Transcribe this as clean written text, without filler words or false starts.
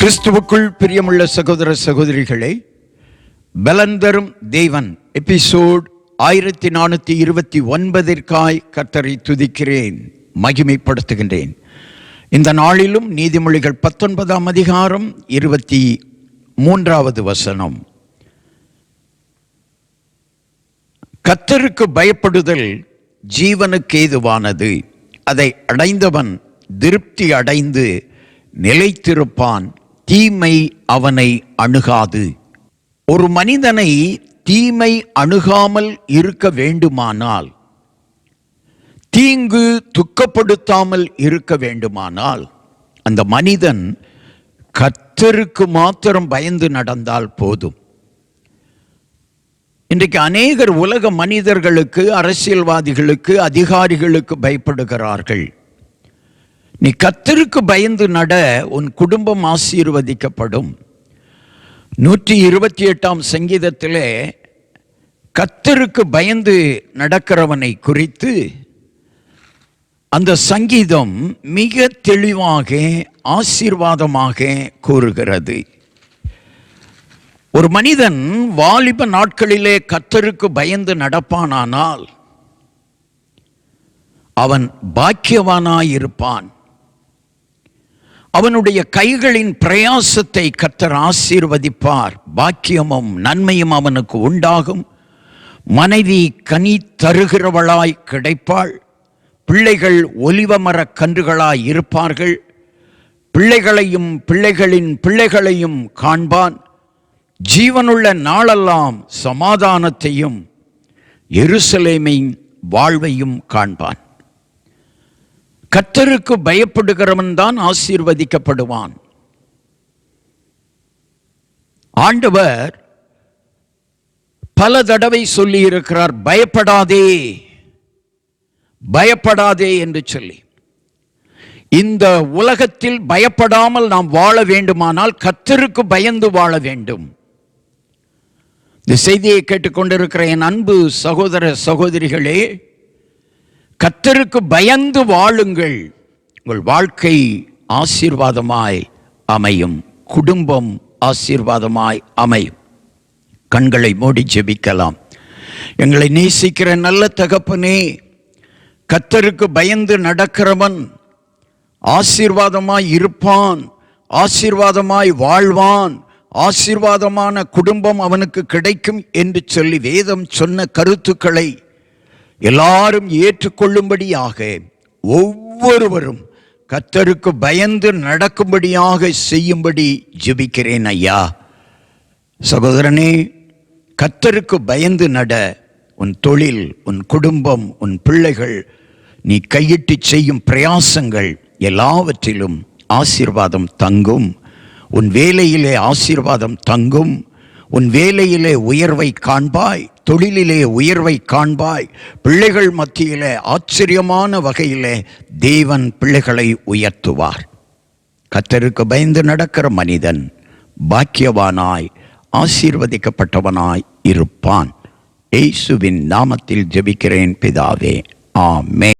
கிறிஸ்துவுக்குள் பிரியமுள்ள சகோதர சகோதரிகளே, பலந்தரும் தேவன் எபிசோட் 1429 கர்த்தரை துதிக்கிறேன், மகிமைப்படுத்துகின்றேன். இந்த நாளிலும் நீதிமொழிகள் 19 அதிகாரம் 23 வசனம். கர்த்தருக்கு பயப்படுதல் ஜீவனுக்கு ஏதுவானது, அதை அடைந்தவன் திருப்தி அடைந்து நிலைத்திருப்பான், தீமை அவனை அணுகாது. ஒரு மனிதனை தீமை அணுகாமல் இருக்க வேண்டுமானால், தீங்கு துக்கப்படுத்தாமல் இருக்க வேண்டுமானால், அந்த மனிதன் கர்த்தருக்கு மாத்திரம் பயந்து நடந்தால் போதும். இன்றைக்கு அநேகர் உலக மனிதர்களுக்கு, அரசியல்வாதிகளுக்கு, அதிகாரிகளுக்கு பயப்படுகிறார்கள். நீ கர்த்தருக்கு பயந்து நட, உன் குடும்பம் ஆசீர்வதிக்கப்படும். 128 சங்கீதத்திலே கர்த்தருக்கு பயந்து நடக்கிறவனை குறித்து அந்த சங்கீதம் மிக தெளிவாக ஆசீர்வாதமாக கூறுகிறது. ஒரு மனிதன் வாலிப நாட்களிலே கர்த்தருக்கு பயந்து நடப்பானானால் அவன் பாக்கியவானாயிருப்பான். அவனுடைய கைகளின் பிரயாசத்தை கர்த்தர் ஆசீர்வதிப்பார். பாக்கியமும் நன்மையும் அவனுக்கு உண்டாகும். மனைவி கனி தருகிறவளாய் கிடைப்பாள். பிள்ளைகள் ஒலிவமர கன்றுகளாய் இருப்பார்கள். பிள்ளைகளையும் பிள்ளைகளின் பிள்ளைகளையும் காண்பான். ஜீவனுள்ள நாளெல்லாம் சமாதானத்தையும் எருசலேமின் வாழ்வையும் காண்பான். கர்த்தருக்கு பயப்படுகிறவன் தான் ஆசீர்வதிக்கப்படுவான். ஆண்டவர் பல தடவை சொல்லி இருக்கிறார், பயப்படாதே பயப்படாதே என்று சொல்லி. இந்த உலகத்தில் பயப்படாமல் நாம் வாழ வேண்டுமானால் கர்த்தருக்கு பயந்து வாழ வேண்டும். இந்த செய்தியை கேட்டுக்கொண்டிருக்கிற என் அன்பு சகோதர சகோதரிகளே, கர்த்தருக்கு பயந்து வாழுங்கள். உங்கள் வாழ்க்கை ஆசீர்வாதமாய் அமையும், குடும்பம் ஆசீர்வாதமாய் அமையும். கண்களை மூடி ஜெபிக்கலாம். எங்களை நேசிக்கிற நல்ல தகப்பனே, கர்த்தருக்கு பயந்து நடக்கிறவன் ஆசீர்வாதமாய் இருப்பான், ஆசீர்வாதமாய் வாழ்வான், ஆசீர்வாதமான குடும்பம் அவனுக்கு கிடைக்கும் என்று சொல்லி வேதம் சொன்ன கருத்துக்களை எல்லாரும் ஏற்றுக்கொள்ளும்படியாக ஒவ்வொருவரும் கர்த்தருக்கு பயந்து நடக்கும்படியாக செய்யும்படி ஜெபிக்கிறேன் ஐயா. சகோதரனே, கர்த்தருக்கு பயந்து நட. உன் தொழில், உன் குடும்பம், உன் பிள்ளைகள், நீ கையிட்டு செய்யும் பிரயாசங்கள் எல்லாவற்றிலும் ஆசீர்வாதம் தங்கும். உன் வேலையிலே ஆசீர்வாதம் தங்கும். உன் வேலையிலே உயர்வை காண்பாய், தொழிலிலே உயர்வை காண்பாய். பிள்ளைகள் மத்தியிலே ஆச்சரியமான வகையிலே தேவன் பிள்ளைகளை உயர்த்துவார். கர்த்தருக்கு பயந்து நடக்கிற மனிதன் பாக்கியவானாய் ஆசீர்வதிக்கப்பட்டவனாய் இருப்பான். இயேசுவின் நாமத்தில் ஜெபிக்கிறேன் பிதாவே, ஆமென்.